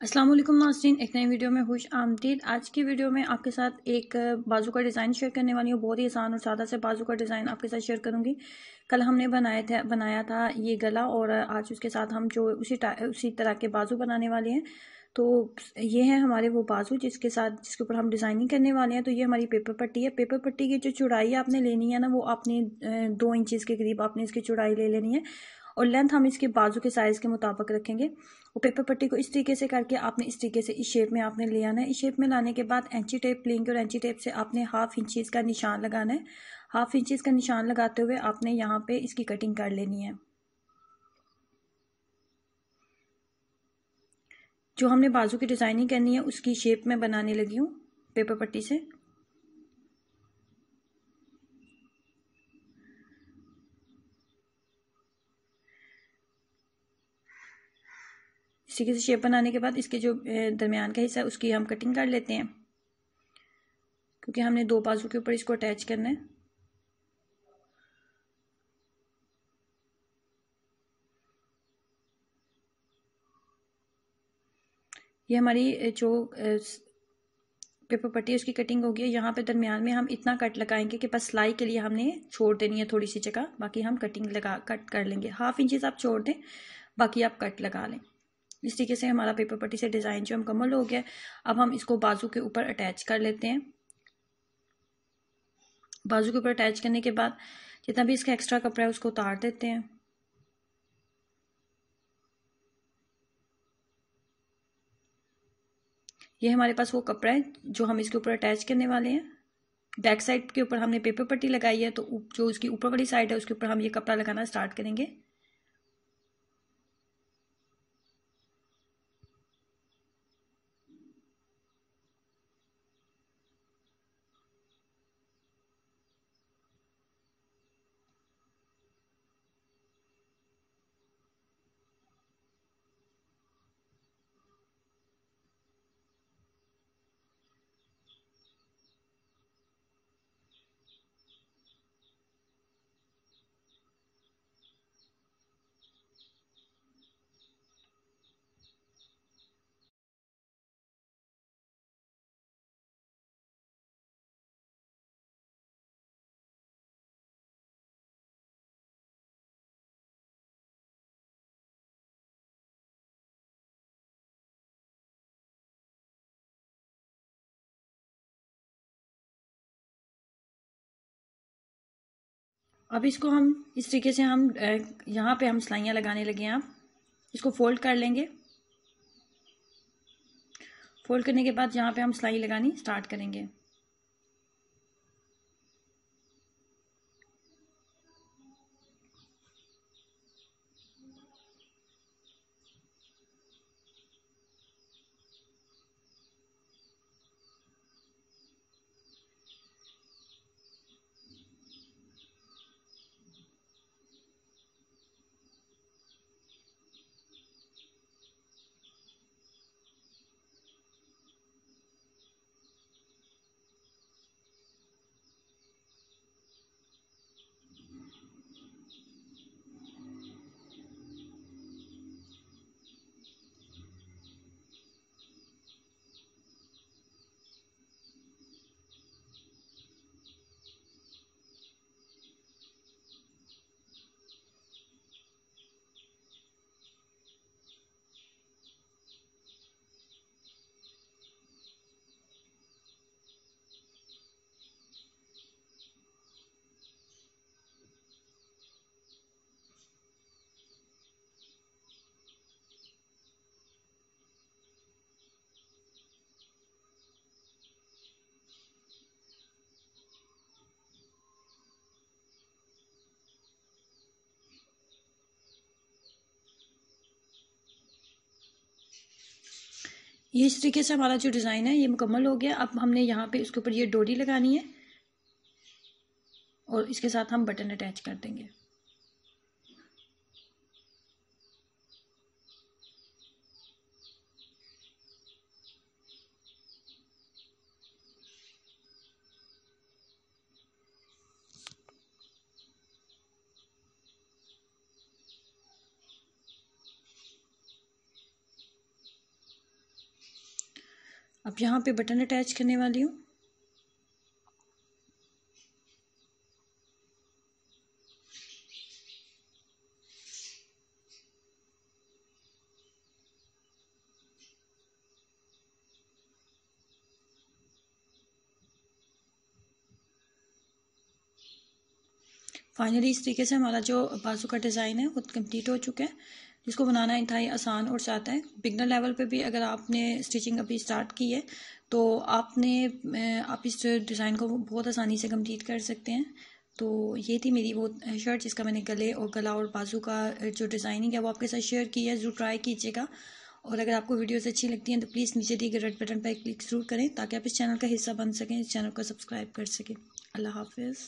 अस्सलाम वालेकुम नाज़रीन, एक नई वीडियो में खुश आमदीद। आज की वीडियो में आपके साथ एक बाजू का डिज़ाइन शेयर करने वाली हूँ। बहुत ही आसान और सादा से बाजू का डिज़ाइन आपके साथ शेयर करूँगी। कल हमने बनाया था ये गला, और आज उसके साथ हम जो उसी तरह के बाजू बनाने वाले हैं। तो ये है हमारे वो बाजू जिसके ऊपर हम डिज़ाइनिंग करने वाले हैं। तो ये हमारी पेपर पट्टी है। पेपर पट्टी की जो चौड़ाई आपने लेनी है ना, वो आपने 2 इंचज़ के करीब आपने इसकी चौड़ाई ले लेनी है, और लेंथ हम इसके बाजू के साइज़ के मुताबिक रखेंगे। और पेपर पट्टी को इस तरीके से करके आपने इस तरीके से इस शेप में आपने ले आना है। इस शेप में लाने के बाद एंची टेप लेंगे, और एंची टेप से आपने हाफ इंचज़ का निशान लगाना है। हाफ इंचज़ का निशान लगाते हुए आपने यहाँ पे इसकी कटिंग कर लेनी है। जो हमने बाजू की डिज़ाइनिंग करनी है उसकी शेप में बनाने लगी हूँ पेपर पट्टी से। इस तरीके से शेप बनाने के बाद इसके जो दरमियान का हिस्सा है उसकी हम कटिंग कर लेते हैं, क्योंकि हमने 2 बाजू के ऊपर इसको अटैच करना है। ये हमारी जो पेपर पट्टी है उसकी कटिंग होगी। यहाँ पे दरमियान में हम इतना कट लगाएंगे कि बस सिलाई के लिए हमने छोड़ देनी है थोड़ी सी जगह, बाकी हम कट कर लेंगे। हाफ इंचज़ आप छोड़ दें, बाकी आप कट लगा लें। इस तरीके से हमारा पेपर पट्टी से डिज़ाइन जो मुकम्मल हो गया। अब हम इसको बाजू के ऊपर अटैच कर लेते हैं। बाजू के ऊपर अटैच करने के बाद जितना भी इसका एक्स्ट्रा कपड़ा है उसको उतार देते हैं। ये हमारे पास वो कपड़ा है जो हम इसके ऊपर अटैच करने वाले हैं। बैक साइड के ऊपर हमने पेपर पट्टी लगाई है, तो जो उसकी ऊपर वाली साइड है उसके ऊपर हम ये कपड़ा लगाना स्टार्ट करेंगे। अब इसको हम इस तरीके से हम यहाँ पे हम सिलाइयाँ लगाने लगे हैं। आप इसको फोल्ड कर लेंगे। फोल्ड करने के बाद यहाँ पे हम सिलाई लगानी स्टार्ट करेंगे। ये इस तरीके से हमारा जो डिज़ाइन है ये मुकम्मल हो गया। अब हमने यहाँ पे इसके ऊपर ये डोरी लगानी है, और इसके साथ हम बटन अटैच कर देंगे। अब यहाँ पे बटन अटैच करने वाली हूँ। फाइनली इस तरीके से हमारा जो बाजू का डिज़ाइन है वो कंप्लीट हो चुका है। जिसको बनाना इंतहाई आसान और सादा है। बिगनर लेवल पे भी अगर आपने स्टिचिंग अभी स्टार्ट की है तो आप इस डिज़ाइन को बहुत आसानी से कंप्लीट कर सकते हैं। तो ये थी मेरी वो शर्ट जिसका मैंने गले और गला और बाजू का जो डिज़ाइनिंग है वो आपके साथ शेयर की है। ज़रूर ट्राई कीजिएगा और अगर आपको वीडियोस अच्छी लगती हैं तो प्लीज़ नीचे दिए गए रेड बटन पर क्लिक ज़रूर करें ताकि आप इस चैनल का हिस्सा बन सकें, इस चैनल को सब्सक्राइब कर सकें। अल्लाह हाफिज़।